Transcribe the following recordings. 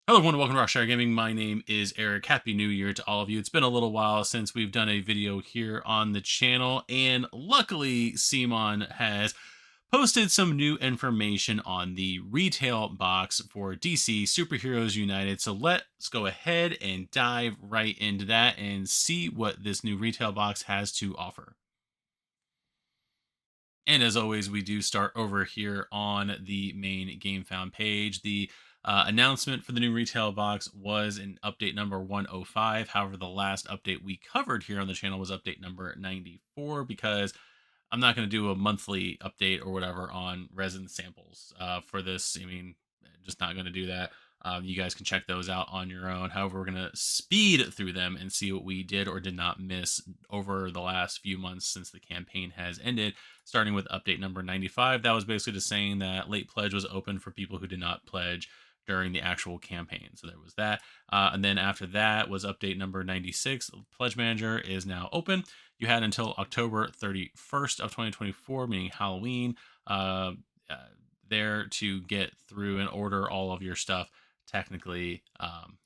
Hello, everyone. Welcome to Rockstar Gaming. My name is Eric. Happy New Year to all of you. It's been a little while since we've done a video here on the channel, and luckily, CMON has posted some new information on the retail box for DC Superheroes United. So let's go ahead and dive right into that and see what this new retail box has to offer. And as always, we do start over here on the main Gamefound page. The announcement for the new retail box was in update number 105. However, the last update we covered here on the channel was update number 94 because I'm not going to do a monthly update or whatever on resin samples for this. I mean, just not going to do that. You guys can check those out on your own. However, we're going to speed through them and see what we did or did not miss over the last few months since the campaign has ended, starting with update number 95. That was basically just saying that late pledge was open for people who did not pledge during the actual campaign. So there was that. And then after that was update number 96. Pledge Manager is now open. You had until October 31st of 2024, meaning Halloween, there to get through and order all of your stuff technically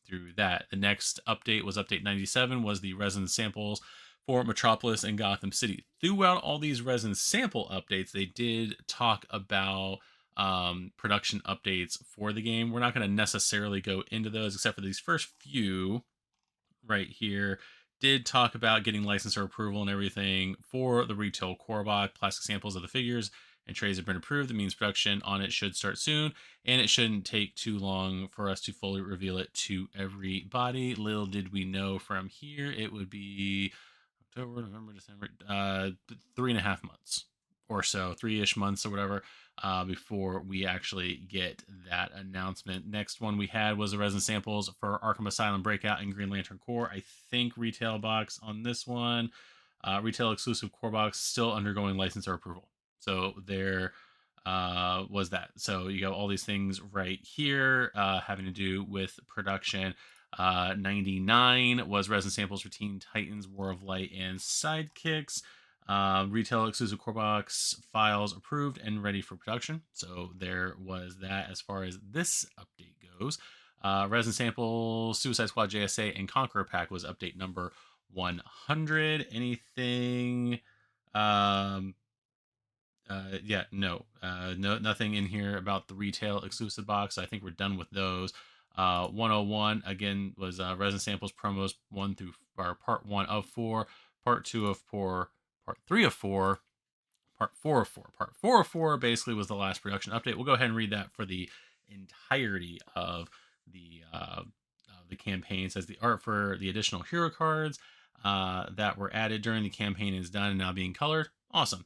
through that. The next update was update 97, was the resin samples for Metropolis and Gotham City. Throughout all these resin sample updates, they did talk about production updates for the game. We're not going to necessarily go into those except for these first few right here. Did talk about getting licensor approval and everything for the retail core box. Plastic samples of the figures and trays have been approved. That means production on it should start soon, and it shouldn't take too long for us to fully reveal it to everybody. Little did we know from here it would be October, November, December, 3.5 months or so, 3-ish months or whatever, before we actually get that announcement. Next one we had was the resin samples for Arkham Asylum Breakout and Green Lantern Core. I think retail box on this one, retail exclusive core box, still undergoing licensor approval. So there was that. So you got all these things right here having to do with production. 99 was resin samples for Teen Titans, War of Light, and Sidekicks. Retail exclusive core box files approved and ready for production. So there was that as far as this update goes. Resin samples, Suicide Squad JSA, and Conqueror Pack was update number 100. Anything? Yeah, no, nothing in here about the retail exclusive box. I think we're done with those. 101 again was resin samples promos 1 through or part 1 of 4, part 2 of 4, part 3 of 4, part 4 of 4. Part 4 of 4 basically was the last production update. We'll go ahead and read that for the entirety of the campaign. It says the art for the additional hero cards that were added during the campaign is done and now being colored. Awesome.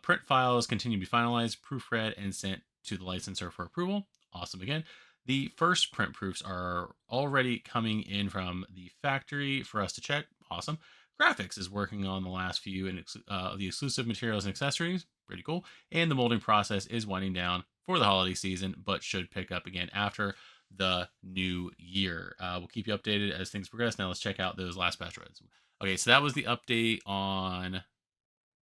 Print files continue to be finalized, proofread, and sent to the licensor for approval. Awesome again. The first print proofs are already coming in from the factory for us to check. Awesome. Graphics is working on the last few and the exclusive materials and accessories. Pretty cool. And the molding process is winding down for the holiday season, but should pick up again after the new year. We'll keep you updated as things progress. Now let's check out those last batch reads. Okay, so that was the update on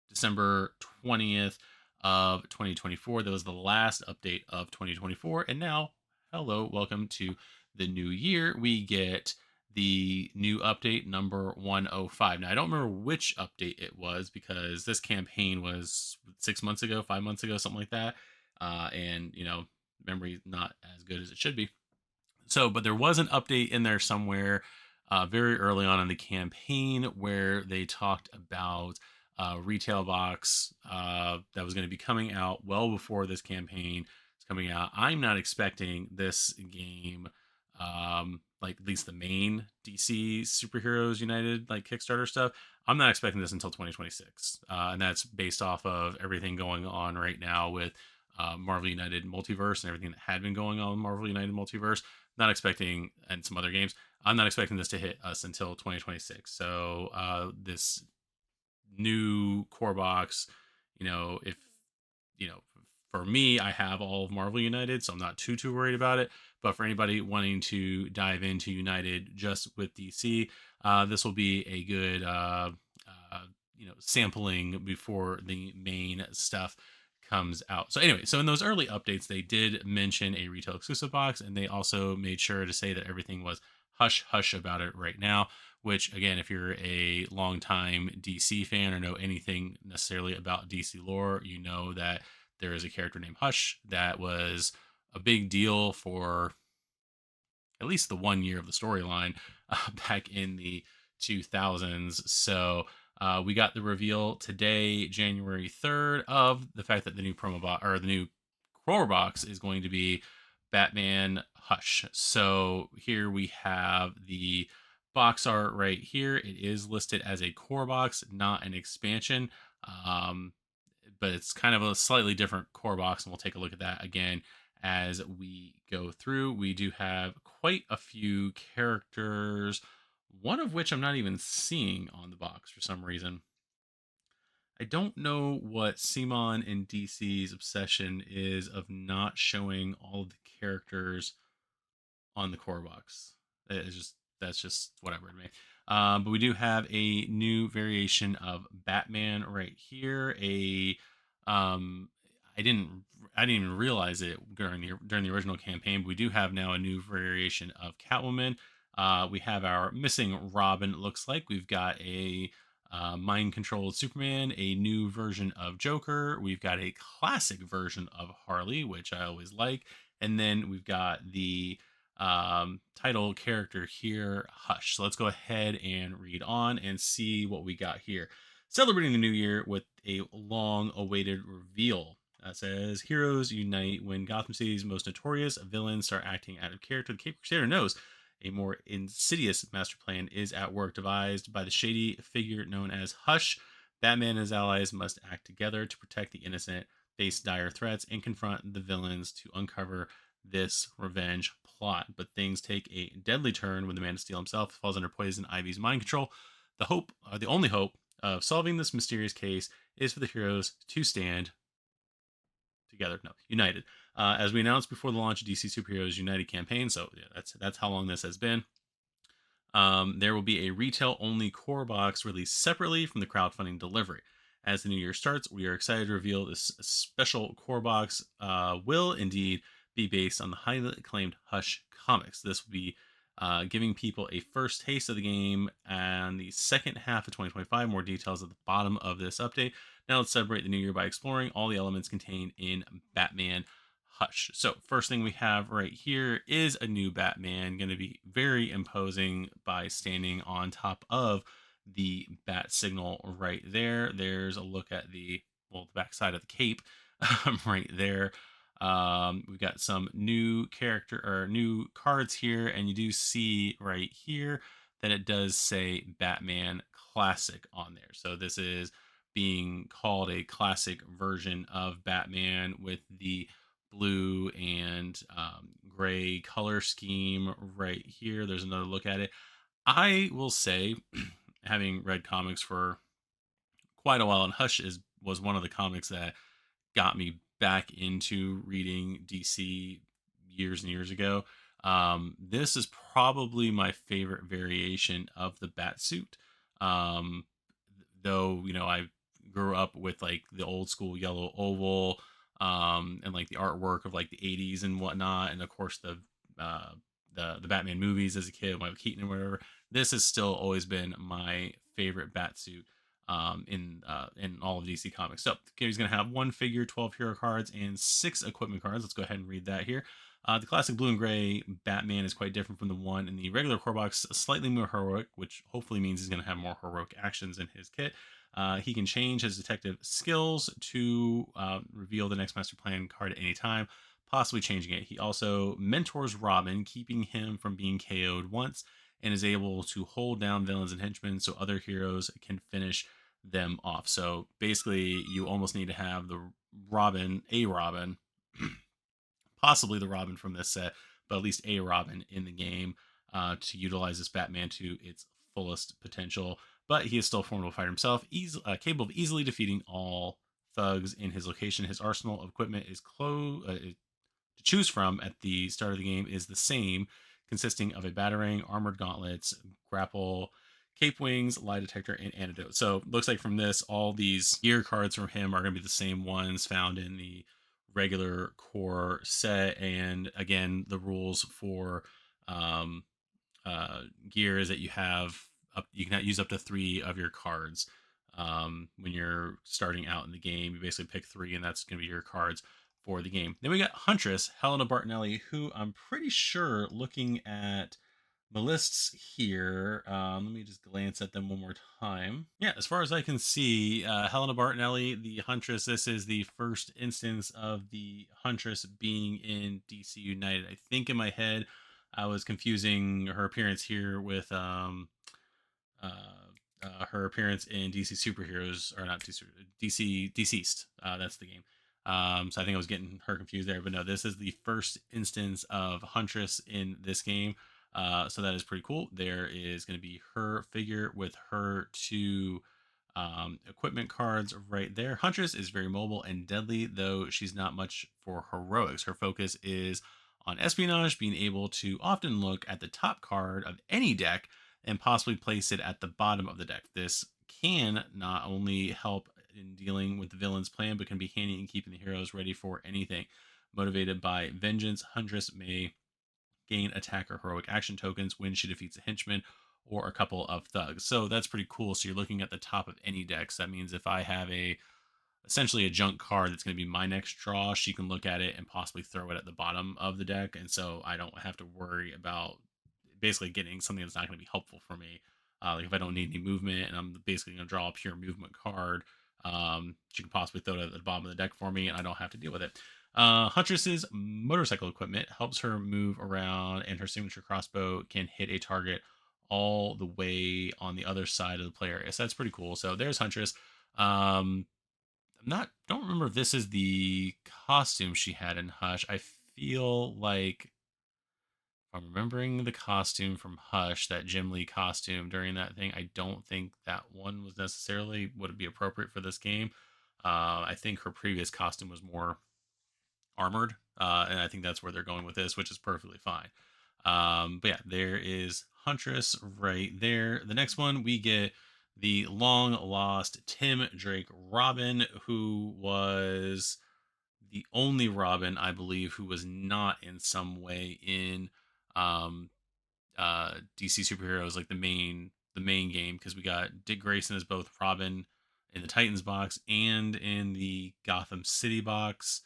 December 20th of 2024. That was the last update of 2024. And now, hello, welcome to the new year. We get the new update number 105. Now, I don't remember which update it was because this campaign was 6 months ago, 5 months ago, something like that. And, memory not as good as it should be. So, but there was an update in there somewhere very early on in the campaign where they talked about retail box that was going to be coming out well before this campaign is coming out. I'm not expecting this game, like at least the main DC Superheroes United like Kickstarter stuff. I'm not expecting this until 2026, and that's based off of everything going on right now with Marvel United Multiverse and everything that had been going on in Marvel United Multiverse. Not expecting, and some other games. I'm not expecting this to hit us until 2026. So this new core box, if for me, I have all of Marvel United, so I'm not too worried about it. But for anybody wanting to dive into United just with DC, this will be a good sampling before the main stuff comes out. So anyway, so in those early updates, they did mention a retail exclusive box, and they also made sure to say that everything was hush hush about it right now. Which again, if you're a longtime DC fan or know anything necessarily about DC lore, you know that there is a character named Hush that was a big deal for at least the 1 year of the storyline back in the 2000s. So we got the reveal today, January 3rd, of the fact that the new promo box or the new core box is going to be Batman Hush. So here we have the box art right here. It is listed as a core box, not an expansion. Um, but it's kind of a slightly different core box, and we'll take a look at that again as we go through. We do have quite a few characters, one of which I'm not even seeing on the box for some reason. I don't know what CMON and DC's obsession is of not showing all of the characters on the core box. It's just that's just whatever to me. But we do have a new variation of Batman right here. Um, I didn't I didn't even realize it during the original campaign. But we do have now a new variation of Catwoman. We have our missing Robin. It looks like we've got a mind controlled Superman, a new version of Joker. We've got a classic version of Harley, which I always like, and then we've got the title character here, Hush. So let's go ahead and read on and see what we got here. Celebrating the new year with a long awaited reveal. That says, heroes unite when Gotham City's most notorious villains start acting out of character. The Cape Crusader knows a more insidious master plan is at work, devised by the shady figure known as Hush. Batman and his allies must act together to protect the innocent, face dire threats, and confront the villains to uncover this revenge plot. But things take a deadly turn when the Man of Steel himself falls under Poison Ivy's mind control. The only hope of solving this mysterious case is for the heroes to stand together, no, united. As we announced before the launch of DC Superheroes United campaign, so yeah, that's how long this has been. There will be a retail only core box released separately from the crowdfunding delivery. As the new year starts, we are excited to reveal this special core box will indeed be based on the highly acclaimed Hush comics. This will be giving people a first taste of the game and the second half of 2025. More details at the bottom of this update. Now let's celebrate the new year by exploring all the elements contained in Batman Hush. So first thing we have right here is a new Batman, going to be very imposing by standing on top of the bat signal right there. There's a look at the backside of the cape right there. We've got some new character or new cards here, and you do see right here that it does say Batman Classic on there. So this is being called a classic version of Batman with the blue and gray color scheme right here. There's another look at it. I will say, having read comics for quite a while, and Hush was one of the comics that got me back into reading DC years and years ago. This is probably my favorite variation of the Batsuit. Though, I grew up with like the old school yellow oval, and like the artwork of like the 80s and whatnot, and of course uh, the Batman movies as a kid, Michael Keaton and whatever. This has still always been my favorite Batsuit in all of DC Comics. So he's going to have one figure, 12 hero cards, and 6 equipment cards. Let's go ahead and read that here. The classic blue and gray Batman is quite different from the one in the regular core box, slightly more heroic, which hopefully means he's going to have more heroic actions in his kit. He can change his detective skills to reveal the next master plan card at any time, possibly changing it. He also mentors Robin, keeping him from being KO'd once, and is able to hold down villains and henchmen so other heroes can finish them off. So basically, you almost need to have the Robin, possibly the Robin from this set, but at least a Robin in the game to utilize this Batman to its fullest potential. But he is still a formidable fighter himself, capable of easily defeating all thugs in his location. His arsenal of equipment is to choose from at the start of the game is the same, consisting of a batarang, armored gauntlets, grapple Cape Wings, Lie Detector, and Antidote. So looks like from this, all these gear cards from him are going to be the same ones found in the regular core set. And again, the rules for um, gear is that you can use up to 3 of your cards when you're starting out in the game. You basically pick 3, and that's going to be your cards for the game. Then we got Huntress Helena Bartonelli, who I'm pretty sure, looking at the lists here, let me just glance at them one more time. Yeah, as far as I can see, Helena Bartonelli, the Huntress, this is the first instance of the Huntress being in DC United. I think in my head, I was confusing her appearance here with uh, her appearance in DC Superheroes, or not DC Deceased. That's the game. So I think I was getting her confused there, but no, this is the first instance of Huntress in this game. So that is pretty cool. There is going to be her figure with her 2 equipment cards right there. Huntress is very mobile and deadly, though she's not much for heroics. Her focus is on espionage, being able to often look at the top card of any deck and possibly place it at the bottom of the deck. This can not only help in dealing with the villain's plan, but can be handy in keeping the heroes ready for anything. Motivated by vengeance, Huntress may gain attack or heroic action tokens when she defeats a henchman or a couple of thugs. So that's pretty cool. So you're looking at the top of any decks. That means if I have essentially a junk card that's going to be my next draw, she can look at it and possibly throw it at the bottom of the deck. And so I don't have to worry about basically getting something that's not going to be helpful for me. Like if I don't need any movement and I'm basically going to draw a pure movement card, she can possibly throw it at the bottom of the deck for me and I don't have to deal with it. Huntress's motorcycle equipment helps her move around, and her signature crossbow can hit a target all the way on the other side of the play area. So that's pretty cool. So there's Huntress. Don't remember if this is the costume she had in Hush. I feel like if I'm remembering the costume from Hush, that Jim Lee costume during that thing, I don't think that one was necessarily would be appropriate for this game. I think her previous costume was more armored, and I think that's where they're going with this, which is perfectly fine. But yeah, there is Huntress right there. The next one we get the long lost Tim Drake Robin, who was the only Robin, I believe, who was not in some way in um, DC superheroes, like the main game, because we got Dick Grayson as both Robin in the Titans box and in the Gotham City box,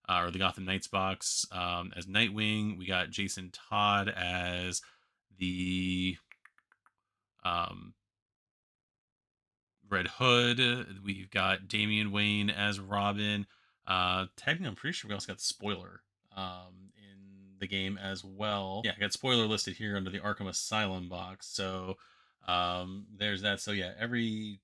or the Gotham Knights box, as Nightwing. We got Jason Todd as the um, Red Hood. We've got Damian Wayne as Robin. Technically, I'm pretty sure we also got Spoiler in the game as well. Yeah, I got Spoiler listed here under the Arkham Asylum box. So there's that. So yeah, every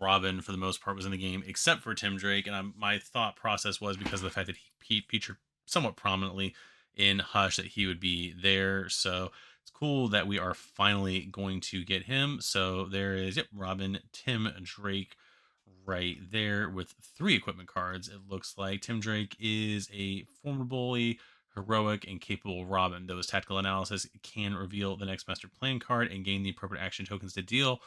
Robin for the most part was in the game except for Tim Drake, and my thought process was because of the fact that he featured somewhat prominently in Hush that he would be there. So it's cool that we are finally going to get him. So there is Robin Tim Drake right there with 3 equipment cards. It looks like Tim Drake is a formidably heroic and capable Robin. Those tactical analysis can reveal the next master plan card and gain the appropriate action tokens to deal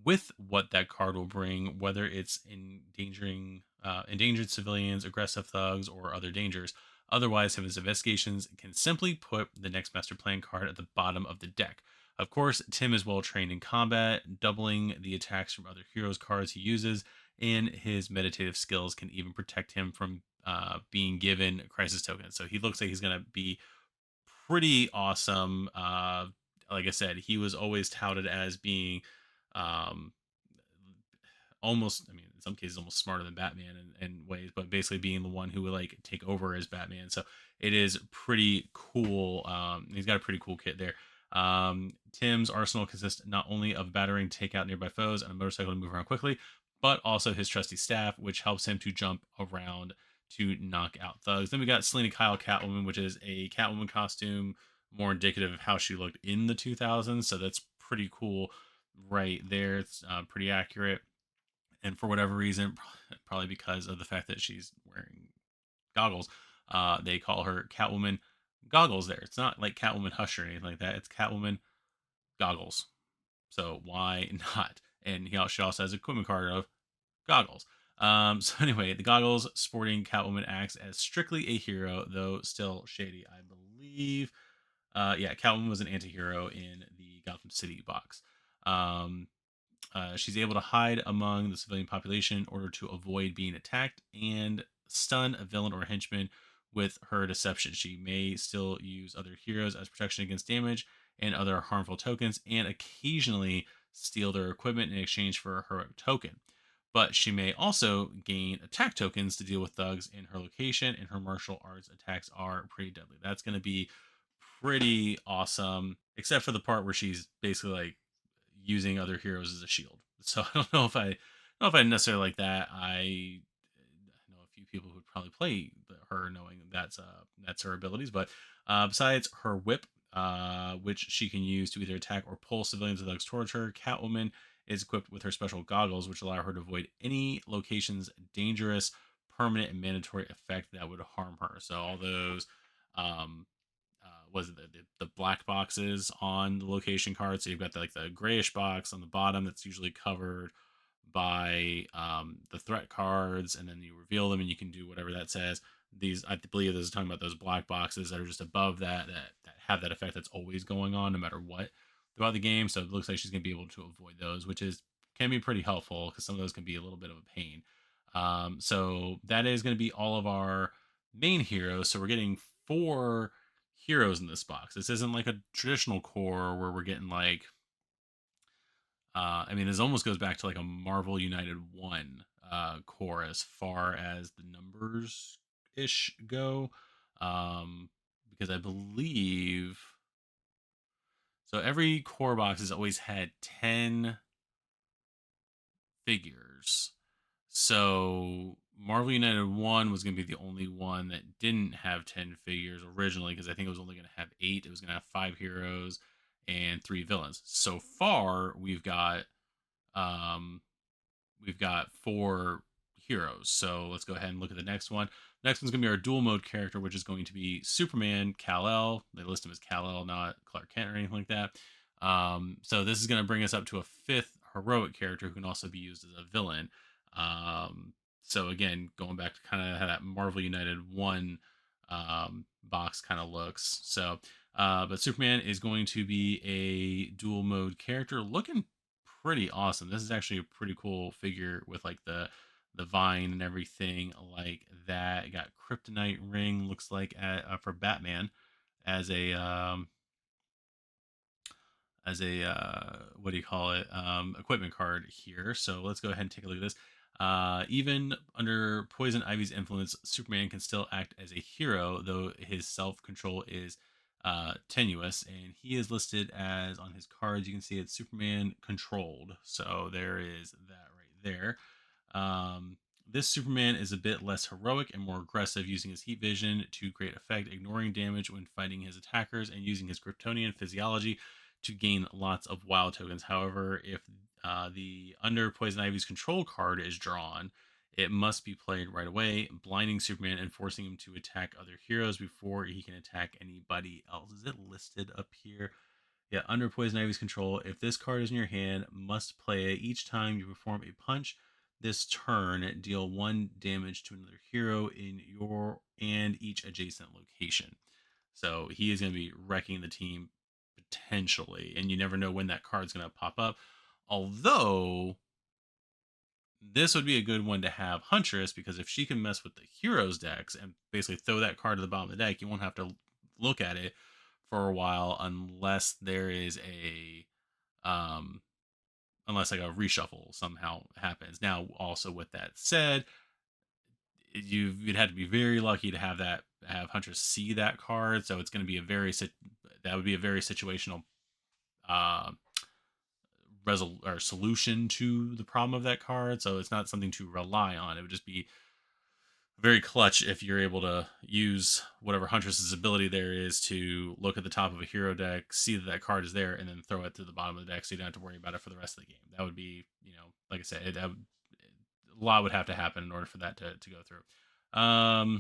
with what that card will bring, whether it's endangered civilians, aggressive thugs, or other dangers. Otherwise, his investigations can simply put the next master plan card at the bottom of the deck. Of course, Tim is well trained in combat, doubling the attacks from other heroes' cards he uses, and his meditative skills can even protect him from being given crisis tokens. So he looks like he's going to be pretty awesome. Like I said, he was always touted as being um, almost, I mean, in some cases, almost smarter than Batman in ways, but basically being the one who would like take over as Batman. So it is pretty cool. He's got a pretty cool kit there. Tim's arsenal consists not only of battering to take out nearby foes and a motorcycle to move around quickly, but also his trusty staff, which helps him to jump around to knock out thugs. Then we got Selena Kyle Catwoman, which is a Catwoman costume, more indicative of how she looked in the 2000s. So that's pretty cool right there. It's pretty accurate. And for whatever reason, probably because of the fact that she's wearing goggles, they call her Catwoman Goggles there. It's not like Catwoman Hush or anything like that. It's Catwoman Goggles. So why not? And she also has a equipment card of goggles. So anyway, the goggles sporting Catwoman acts as strictly a hero, though still shady, I believe. Yeah, Catwoman was an anti-hero in the Gotham City box. Um, she's able to hide among the civilian population in order to avoid being attacked and stun a villain or henchman with her deception. She may still use other heroes as protection against damage and other harmful tokens, and occasionally steal their equipment in exchange for a heroic token. But she may also gain attack tokens to deal with thugs in her location, and her martial arts attacks are pretty deadly. That's going to be pretty awesome, except for the part where she's basically like using other heroes as a shield. So I don't know if I necessarily like that. I know a few people who would probably play her knowing that's her abilities. But besides her whip, which she can use to either attack or pull civilians or thugs towards her, Catwoman is equipped with her special goggles, which allow her to avoid any location's dangerous, permanent, and mandatory effect that would harm her. So all those um, was it the black boxes on the location card. So you've got like the grayish box on the bottom that's usually covered by the threat cards, and then you reveal them and you can do whatever that says. These, I believe, this is talking about those black boxes that are just above that have that effect that's always going on no matter what throughout the game. So it looks like she's going to be able to avoid those, which is can be pretty helpful because some of those can be a little bit of a pain. So that is going to be all of our main heroes. So we're getting 4 heroes in this box. This isn't like a traditional core where we're getting like I mean, this almost goes back to like a Marvel United 1 core as far as the numbers ish go. Um, because I believe so every core box has always had 10 figures. So Marvel United 1 was going to be the only one that didn't have 10 figures originally because I think it was only going to have 8. It was going to have 5 heroes and 3 villains. So far, um we've got 4 heroes. So let's go ahead and look at the next one. Next one's going to be our dual mode character, which is going to be Superman, Kal-El. They list him as Kal-El, not Clark Kent or anything like that. So this is going to bring us up to a 5th heroic character who can also be used as a villain. So again, going back to kind of how that Marvel United 1 box kind of looks. So, but Superman is going to be a dual mode character looking pretty awesome. This is actually a pretty cool figure with like the vine and everything like that. It got kryptonite ring looks like for Batman as a what do you call it equipment card here. So let's go ahead and take a look at this. Even under Poison Ivy's influence, Superman can still act as a hero, though his self-control is tenuous, and he is listed as on his cards. You can see it's Superman controlled. So there is that right there. Um, this Superman is a bit less heroic and more aggressive, using his heat vision to great effect, ignoring damage when fighting his attackers, and using his Kryptonian physiology to gain lots of wild tokens. However, if the under Poison Ivy's control card is drawn, it must be played right away, blinding Superman and forcing him to attack other heroes before he can attack anybody else. Is it listed up here? Yeah, under Poison Ivy's control, if this card is in your hand, must play it each time you perform a punch this turn. Deal 1 damage to another hero in your and each adjacent location. So he is going to be wrecking the team potentially, and you never know when that card's going to pop up. Although this would be a good one to have Huntress, because if she can mess with the heroes decks and basically throw that card to the bottom of the deck, you won't have to look at it for a while unless there is a um unless like a reshuffle somehow happens. Now, also with that said, you'd have to be very lucky to have Huntress see that card. So it's going to be that would be a very situational uh, or solution to the problem of that card. So it's not something to rely on. It would just be very clutch if you're able to use whatever Huntress's ability there is to look at the top of a hero deck, see that that card is there, and then throw it to the bottom of the deck so you don't have to worry about it for the rest of the game. That would be, like I said, a lot would have to happen in order for that to go through. All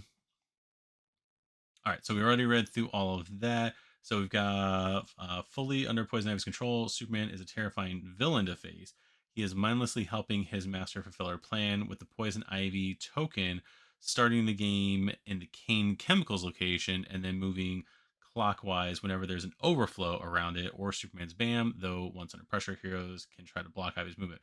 right, so we already read through all of that. So we've got fully under Poison Ivy's control. Superman is a terrifying villain to face. He is mindlessly helping his master fulfill her plan with the Poison Ivy token, starting the game in the Kane Chemicals location and then moving clockwise whenever there's an overflow around it or Superman's BAM, though once under pressure, heroes can try to block Ivy's movement.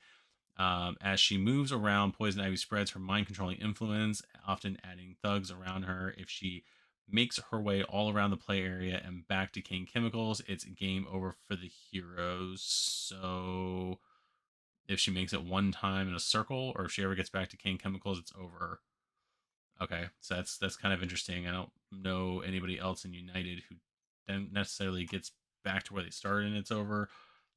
As she moves around, Poison Ivy spreads her mind controlling influence, often adding thugs around her. If she makes her way all around the play area and back to King Chemicals, it's game over for the heroes. So if she makes it one time in a circle, or if she ever gets back to King Chemicals, it's over. Okay, so that's kind of interesting. I don't know anybody else in United who then necessarily gets back to where they started and it's over.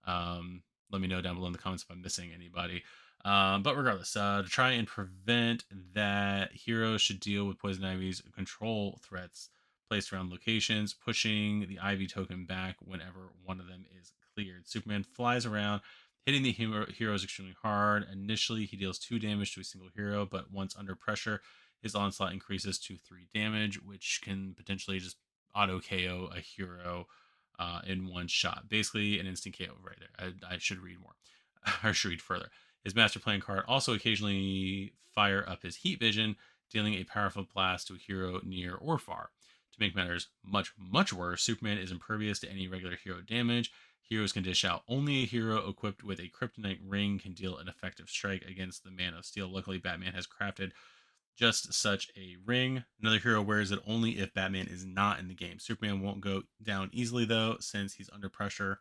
Let me know down below in the comments if I'm missing anybody. But regardless, to try and prevent that, heroes should deal with Poison Ivy's control threats placed around locations, pushing the Ivy token back whenever one of them is cleared. Superman flies around, hitting the heroes extremely hard. Initially, he deals 2 damage to a single hero, but once under pressure, his onslaught increases to 3 damage, which can potentially just auto KO a hero in one shot. Basically, an instant KO right there. I should read more, or should read further. His Master Plan card also occasionally fire up his Heat Vision, dealing a powerful blast to a hero near or far. To make matters much worse, Superman is impervious to any regular hero damage. Heroes can dish out. Only a hero equipped with a kryptonite ring can deal an effective strike against the Man of Steel. Luckily, Batman has crafted just such a ring. Another hero wears it only if Batman is not in the game. Superman won't go down easily, though, since he's under pressure.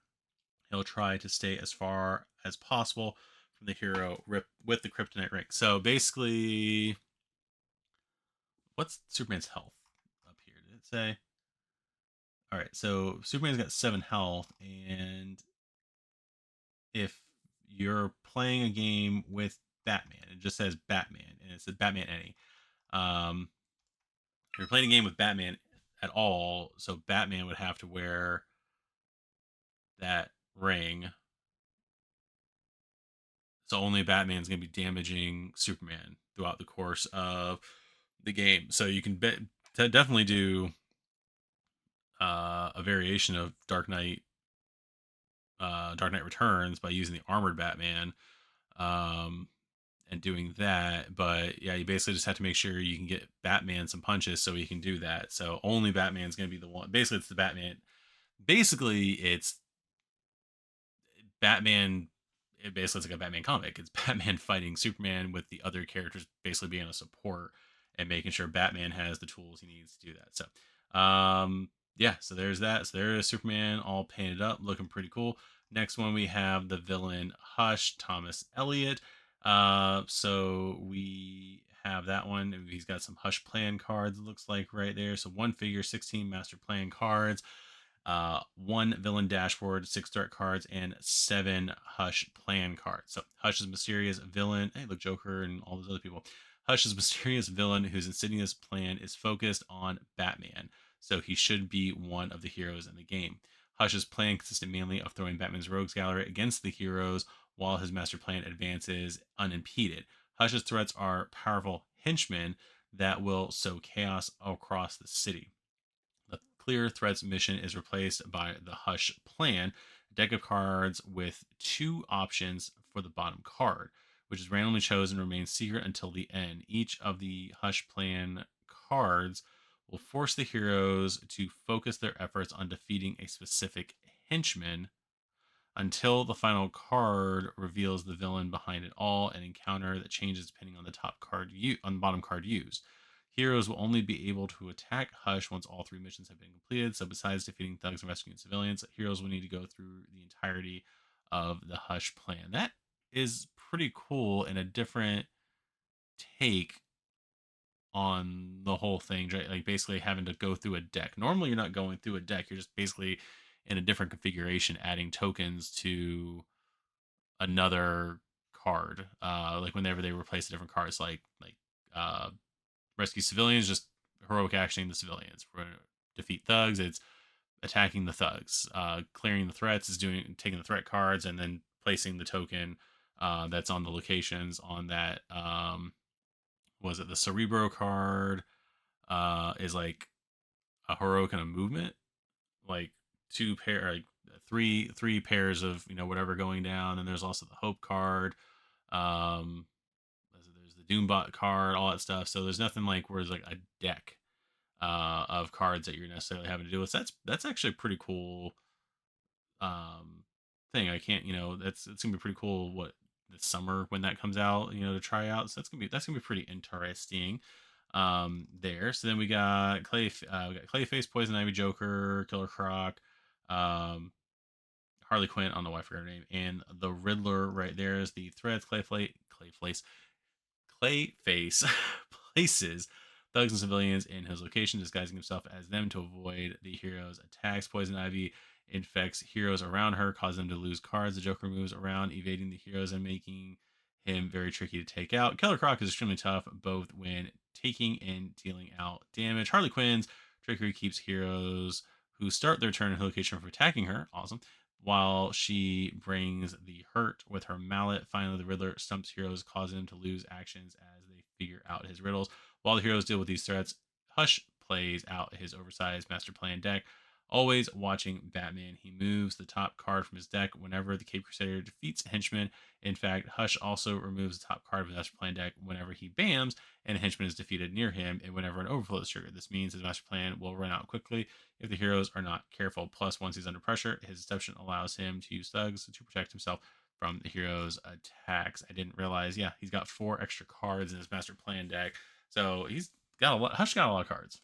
He'll try to stay as far as possible from the hero with the kryptonite ring. So basically, what's Superman's health up here? Did it say? All right, so Superman's got 7 health, and if you're playing a game with Batman, it just says Batman, and it's a Batman any. If you're playing a game with Batman at all, so Batman would have to wear that ring. So only Batman's going to be damaging Superman throughout the course of the game. So you can definitely do a variation of Dark Knight Returns by using the armored Batman, and doing that. But yeah, you basically just have to make sure you can get Batman some punches so he can do that. So only Batman's going to be the one. Basically, it's the Batman. Basically, it's Batman. It basically is like a Batman comic. It's Batman fighting Superman with the other characters basically being a support and making sure Batman has the tools he needs to do that. So, yeah, so there's that. So there is Superman all painted up, looking pretty cool. Next one we have the villain Hush, Thomas Elliott. So we have that one. He's got some Hush plan cards. It looks like right there. So 1 figure, 16 master plan cards. 1 villain dashboard, 6 dark cards, and 7 Hush plan cards. So Hush's mysterious villain. Hey, look, Joker and all those other people. Hush's mysterious villain, whose insidious plan is focused on Batman. So he should be one of the heroes in the game. Hush's plan consisted mainly of throwing Batman's rogues gallery against the heroes while his master plan advances unimpeded. Hush's threats are powerful henchmen that will sow chaos across the city. The Clear Threats mission is replaced by the Hush Plan, a deck of cards with 2 options for the bottom card, which is randomly chosen and remains secret until the end. Each of the Hush Plan cards will force the heroes to focus their efforts on defeating a specific henchman until the final card reveals the villain behind it all, an encounter that changes depending on the bottom card used. Heroes will only be able to attack Hush once all 3 missions have been completed. So besides defeating thugs and rescuing civilians, heroes will need to go through the entirety of the Hush plan. That is pretty cool and a different take on the whole thing, right? Like basically having to go through a deck. Normally you're not going through a deck, you're just basically in a different configuration adding tokens to another card. Like whenever they replace the different cards, uh rescue civilians, just heroic actioning the civilians. For defeat thugs, it's attacking the thugs. Clearing the threats is taking the threat cards and then placing the token that's on the locations on that. Was it the Cerebro card? Is like a heroic and a movement. Like three pairs of whatever going down, and there's also the Hope card. Um, there's the Doombot card, all that stuff. So there's nothing like where there's like a deck of cards that you're necessarily having to deal with. So that's actually a pretty cool um, thing. I can't, that's it's gonna be pretty cool. What this summer when that comes out, to try out. So that's gonna be pretty interesting. There. So then we got Clayface, Poison Ivy, Joker, Killer Croc, um, Harley Quinn. I don't know why I forgot her name, and the Riddler. Right there is the Threads, Clayface places thugs and civilians in his location, disguising himself as them to avoid the hero's attacks. Poison Ivy infects heroes around her, causing them to lose cards. The Joker moves around, evading the heroes and making him very tricky to take out. Killer Croc is extremely tough, both when taking and dealing out damage. Harley Quinn's trickery keeps heroes who start their turn in her location from attacking her. Awesome, while she brings the hurt with her mallet. Finally, the Riddler stumps heroes, causing them to lose actions as they figure out his riddles. While the heroes deal with these threats, Hush plays out his oversized master plan deck. Always watching Batman, he moves the top card from his deck whenever the Cape Crusader defeats a henchman. In fact, Hush also removes the top card of his master plan deck whenever he bams and a henchman is defeated near him, and whenever an overflow is triggered. This means his master plan will run out quickly if the heroes are not careful. Plus, once he's under pressure, his deception allows him to use thugs to protect himself from the hero's attacks. I didn't realize, yeah, he's got 4 extra cards in his master plan deck. So he's got a lot. Hush got a lot of cards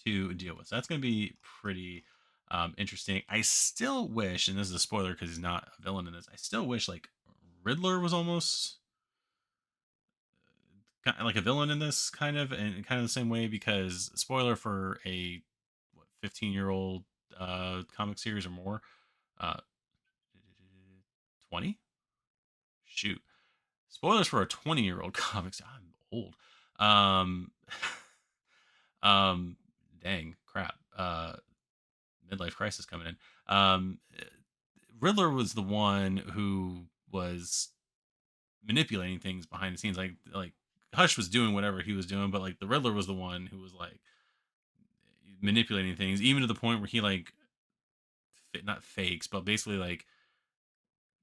to deal with. So that's going to be pretty interesting. I still wish, and this is a spoiler because he's not a villain in this. I still wish like Riddler was almost like a villain in this kind of, and kind of the same way, because spoiler for a 15-year-old comic series or more, uh 20, shoot, spoilers for a 20-year-old comic series. I'm old. um um Dang crap, midlife crisis coming in. Riddler was the one who was manipulating things behind the scenes. Like Hush was doing whatever he was doing, but like the Riddler was the one who was like manipulating things, even to the point where he like not fakes, but basically like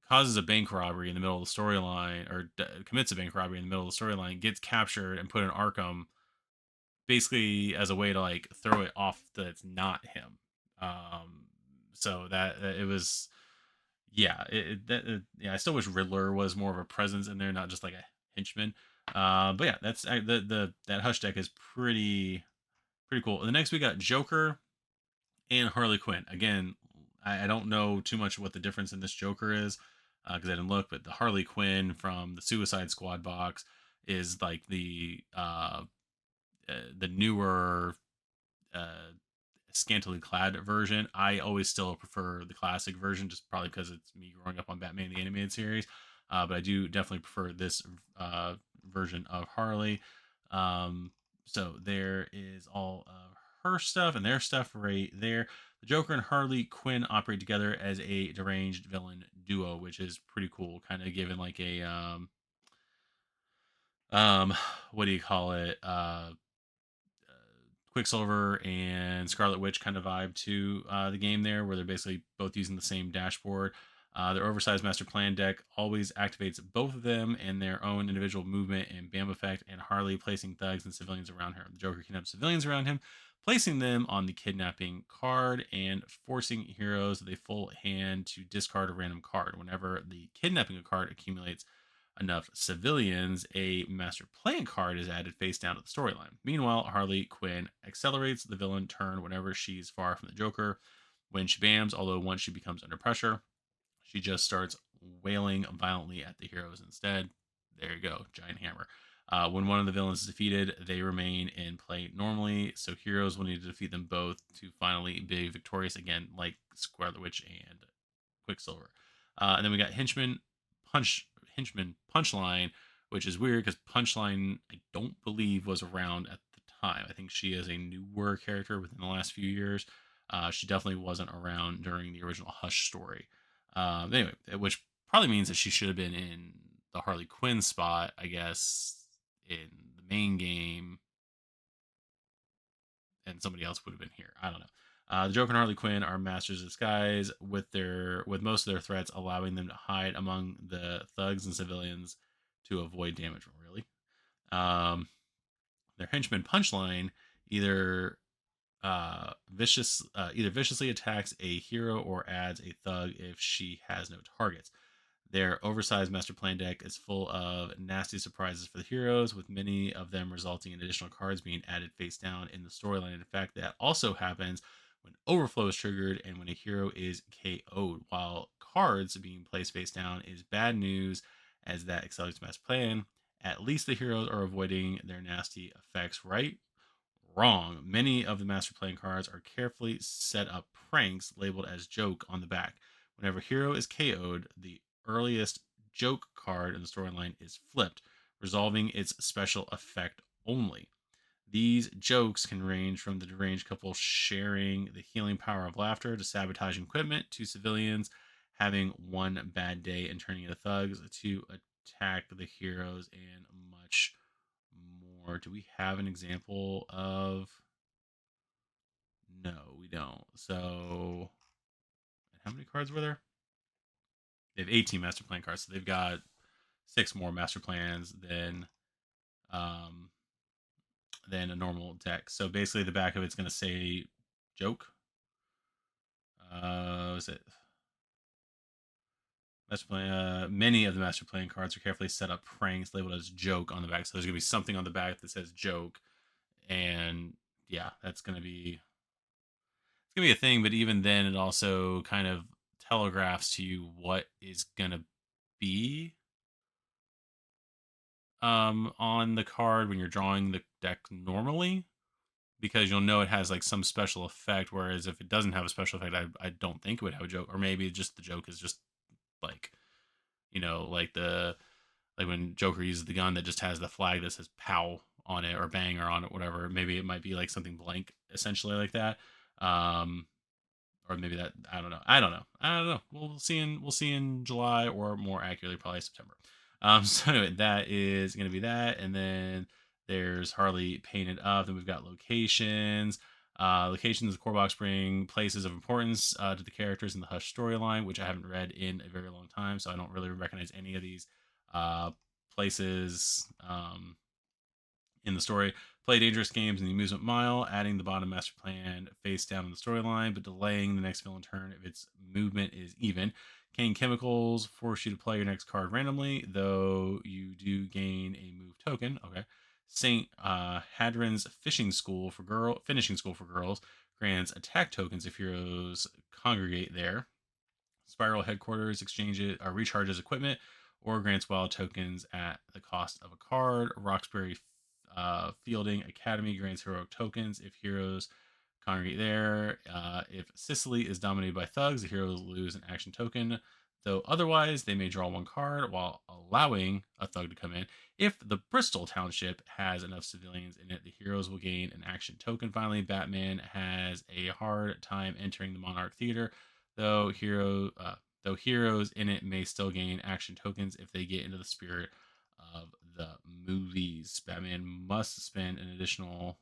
causes a bank robbery in the middle of the storyline, or commits a bank robbery in the middle of the storyline, gets captured and put in Arkham, basically as a way to like throw it off that it's not him. Um, so that it was, yeah, yeah. I still wish Riddler was more of a presence in there, not just like a henchman. But yeah, that's the that Hush deck is pretty cool. And the next we got Joker and Harley Quinn. Again, I don't know too much what the difference in this Joker is because I didn't look, but the Harley Quinn from the Suicide Squad box is like the newer uh, scantily clad version. I always still prefer the classic version, just probably because it's me growing up on Batman the animated series. But I do definitely prefer this version of Harley. So there is all of her stuff and their stuff right there. The Joker and Harley Quinn operate together as a deranged villain duo, which is pretty cool. Kind of given like a um what do you call it? Quicksilver and Scarlet Witch kind of vibe to the game there, where they're basically both using the same dashboard. Their oversized master plan deck always activates both of them and their own individual movement and BAM effect, and Harley placing thugs and civilians around her. The Joker kidnaps civilians around him, placing them on the kidnapping card and forcing heroes with a full hand to discard a random card. Whenever the kidnapping card accumulates enough civilians, a master plan card is added face down to the storyline. Meanwhile, Harley Quinn accelerates the villain turn whenever she's far from the Joker. When she bams, although once she becomes under pressure, she just starts wailing violently at the heroes instead. There you go, giant hammer. When one of the villains is defeated, they remain in play normally, so heroes will need to defeat them both to finally be victorious again, like Scarlet Witch and Quicksilver. And then we got Punch Henchman Punchline, which is weird because Punchline I don't believe was around at the time. I think she is a newer character within the last few years. She definitely wasn't around during the original Hush story. Anyway, which probably means that she should have been in the Harley Quinn spot, I guess, in the main game, and somebody else would have been here. I don't know. The Joker and Harley Quinn are masters of disguise, with most of their threats allowing them to hide among the thugs and civilians to avoid damage. Really, um, their henchman Punchline either either viciously attacks a hero or adds a thug if she has no targets. Their oversized master plan deck is full of nasty surprises for the heroes, with many of them resulting in additional cards being added face down in the storyline. In fact, that also happens when overflow is triggered and when a hero is KO'd, while cards being placed face down is bad news, as that accelerates master plan. At least the heroes are avoiding their nasty effects, right? Wrong. Many of the master playing cards are carefully set up pranks labeled as joke on the back. Whenever hero is KO'd, the earliest joke card in the storyline is flipped, resolving its special effect only. These jokes can range from the deranged couple sharing the healing power of laughter to sabotaging equipment to civilians having one bad day and turning into thugs to attack the heroes and much more. Do we have an example of? No, we don't. So, and how many cards were there? They have 18 master plan cards, so they've got six more master plans um than a normal deck. So basically, the back of it's going to say joke. Is it master plan? Many of the master plan cards are carefully set up pranks labeled as joke on the back. So there's going to be something on the back that says joke, and yeah, that's going to be a thing. But even then, it also kind of telegraphs to you what is going to be on the card when you're drawing the deck normally, because you'll know it has like some special effect, whereas if it doesn't have a special effect, I don't think it would have a joke. Or maybe just the joke is just like, like when Joker uses the gun that just has the flag that says pow on it or banger on it, whatever. Maybe it might be like something blank essentially like that. um or maybe that, I don't know. We'll see in July, or more accurately probably September. So anyway, that is going to be that. And then there's Harley painted up. Then we've got locations. Locations of the core box bring places of importance to the characters in the Hush storyline, which I haven't read in a very long time, so I don't really recognize any of these uh, places in the story. Play dangerous games in the amusement mile, adding the bottom master plan face down in the storyline, but delaying the next villain turn if its movement is even. Cane chemicals force you to play your next card randomly, though you do gain a move token. Okay. Saint Hadron's finishing school for girls grants attack tokens if heroes congregate there. Spiral headquarters exchanges recharges equipment or grants wild tokens at the cost of a card. Roxbury Fielding Academy grants heroic tokens if heroes congregate there. If Sicily is dominated by thugs, the heroes lose an action token, though otherwise they may draw one card while allowing a thug to come in. If the Bristol Township has enough civilians in it, the heroes will gain an action token. Finally, Batman has a hard time entering the Monarch Theater, though heroes in it may still gain action tokens if they get into the spirit of the movies. Batman must spend an additional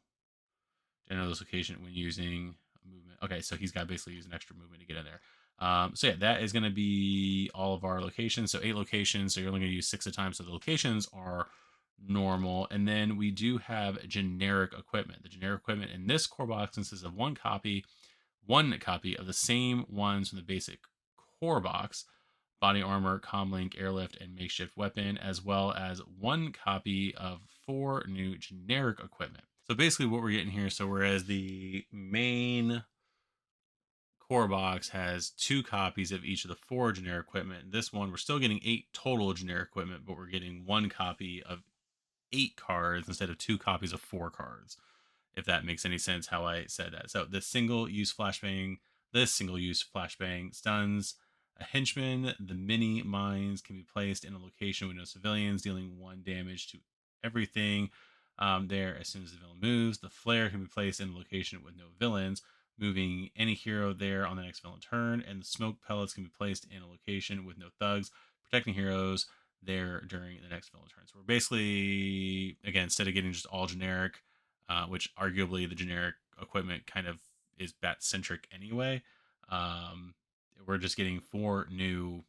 general location when using a movement. Okay, so he's got to basically use an extra movement to get in there. So yeah, that is going to be all of our locations. So 8 locations. So you're only going to use 6 at a time. So the locations are normal. And then we do have generic equipment. The generic equipment in this core box consists of one copy of the same ones from the basic core box: body armor, comlink, airlift, and makeshift weapon, as well as one copy of 4 new generic equipment. So basically what we're getting here, so whereas the main core box has 2 copies of each of the 4 generic equipment, this one we're still getting 8 total generic equipment, but we're getting 1 copy of 8 cards instead of 2 copies of 4 cards, if that makes any sense how I said that. So this single use flashbang stuns a henchman. The mini mines can be placed in a location with no civilians, dealing 1 damage to everything there as soon as the villain moves. The flare can be placed in a location with no villains, moving any hero there on the next villain turn. And the smoke pellets can be placed in a location with no thugs, protecting heroes there during the next villain turn. So we're basically, again, instead of getting just all generic, which arguably the generic equipment kind of is bat centric anyway. Um, we're just getting 4 new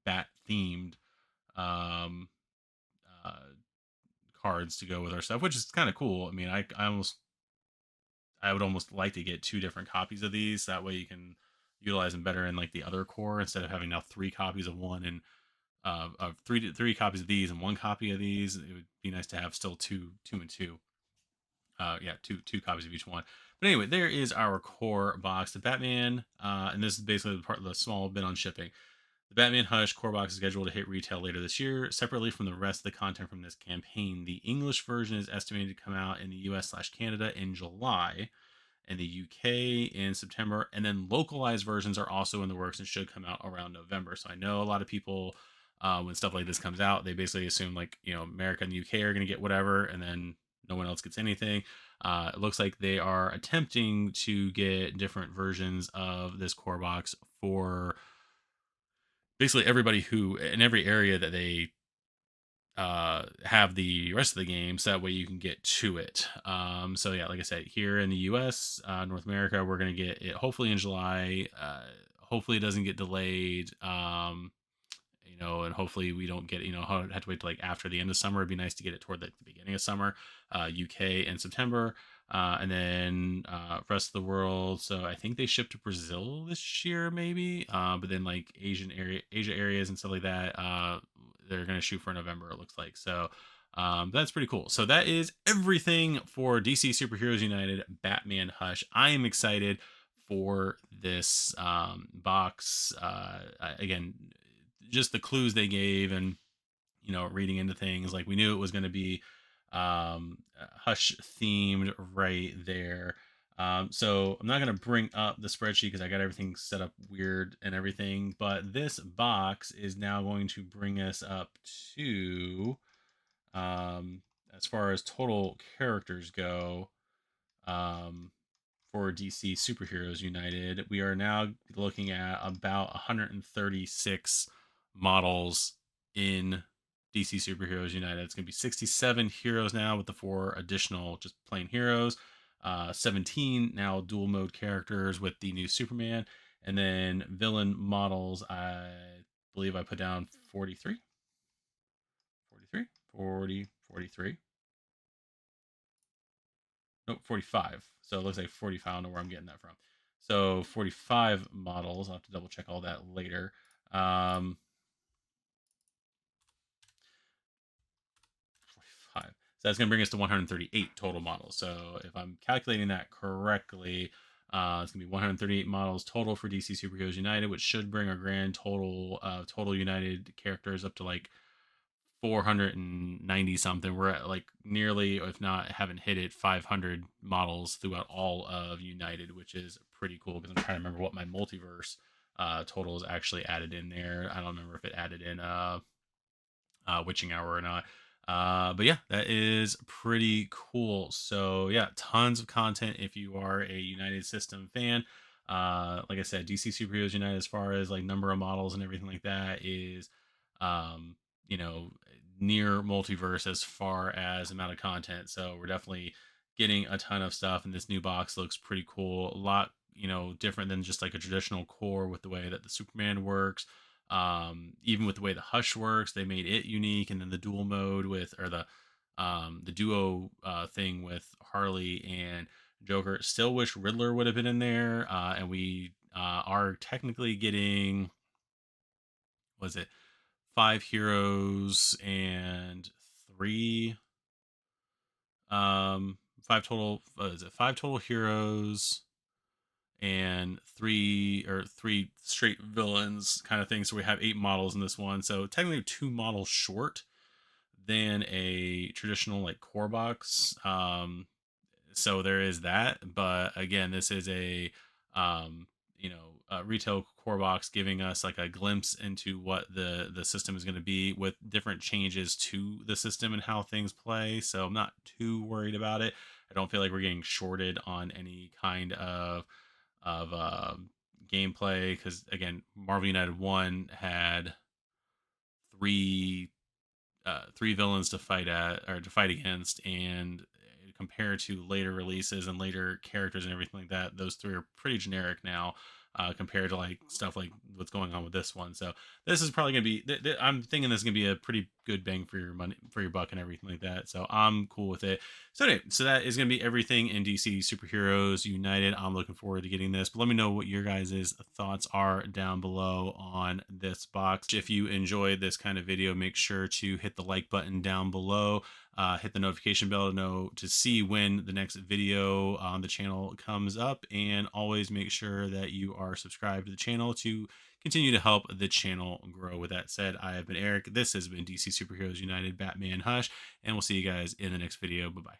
bat themed um, uh, cards to go with our stuff, which is kind of cool. I mean, I would almost like to get 2 different copies of these. That way you can utilize them better in like the other core instead of having now 3 copies of one and of three copies of these and 1 copy of these. It would be nice to have still two and two. Yeah, two copies of each one. But anyway, there is our core box. The Batman, and this is basically the part of the small bit on shipping. The Batman Hush core box is scheduled to hit retail later this year, separately from the rest of the content from this campaign. The English version is estimated to come out in the US/Canada in July, and the UK in September, and then localized versions are also in the works and should come out around November. So I know a lot of people, when stuff like this comes out, they basically assume like America and the UK are going to get whatever, and then no one else gets anything. It looks like they are attempting to get different versions of this core box for basically everybody who in every area that they have the rest of the game so that way you can get to it. So yeah, like I said, here in the US, North America, we're going to get it hopefully in July. Hopefully it doesn't get delayed. And hopefully we don't get, have to wait till like after the end of summer. It'd be nice to get it toward the beginning of summer, UK in September, and then rest of the world. So I think they ship to Brazil this year, maybe, but then like Asia areas and stuff like that, they're going to shoot for November, it looks like. So that's pretty cool. So that is everything for DC Superheroes United Batman Hush. I am excited for this box. Again, just the clues they gave and reading into things, like we knew it was going to be Hush themed right there. So I'm not going to bring up the spreadsheet because I got everything set up weird and everything, but this box is now going to bring us up to as far as total characters go, um, for DC Superheroes United, we are now looking at about 136 models in DC Superheroes United. It's going to be 67 heroes now with the 4 additional just plain heroes. 17 now dual mode characters with the new Superman. And then villain models, I believe I put down 43. 43? 40, 43. Nope, 45. So it looks like 45. I don't know where I'm getting that from. So 45 models. I'll have to double check all that later. 45. So that's going to bring us to 138 total models. So if I'm calculating that correctly, it's going to be 138 models total for DC Superheroes United, which should bring our grand total of total United characters up to like 490 something. We're at like nearly, if not haven't hit it, 500 models throughout all of United, which is pretty cool because I'm trying to remember what my multiverse total is actually added in there. I don't remember if it added in witching hour or not. But yeah, that is pretty cool. So yeah, tons of content if you are a United System fan. Like I said, DC Superheroes United, as far as like number of models and everything like that, is um, you know, near multiverse as far as amount of content. So we're definitely getting a ton of stuff, and this new box looks pretty cool. A lot, different than just like a traditional core with the way that the Superman works. Even with the way the Hush works, they made it unique, and then the dual mode with or the duo thing with Harley and Joker. Still wish Riddler would have been in there, and we are technically getting, was it 5 heroes and 3 5 total, is it 5 total heroes and three straight villains kind of thing. So we have 8 models in this one. So technically 2 models short than a traditional like core box. So there is that. But again, this is um, a retail core box giving us like a glimpse into what the system is going to be with different changes to the system and how things play. So I'm not too worried about it. I don't feel like we're getting shorted on any kind of gameplay because again, Marvel United 1 had three three villains to fight against, and compared to later releases and later characters and everything like that. Those three are pretty generic now. Compared to like stuff like what's going on with this one, so this is probably gonna be. I'm thinking this is gonna be a pretty good bang for your money, for your buck, and everything like that. So I'm cool with it. So anyway, so that is going to be everything in DC Superheroes United. I'm looking forward to getting this. But let me know what your guys' thoughts are down below on this box. If you enjoyed this kind of video, make sure to hit the like button down below. Hit the notification bell to see when the next video on the channel comes up. And always make sure that you are subscribed to the channel to continue to help the channel grow. With that said, I have been Eric. This has been DC Superheroes United Batman Hush, and we'll see you guys in the next video. Bye-bye.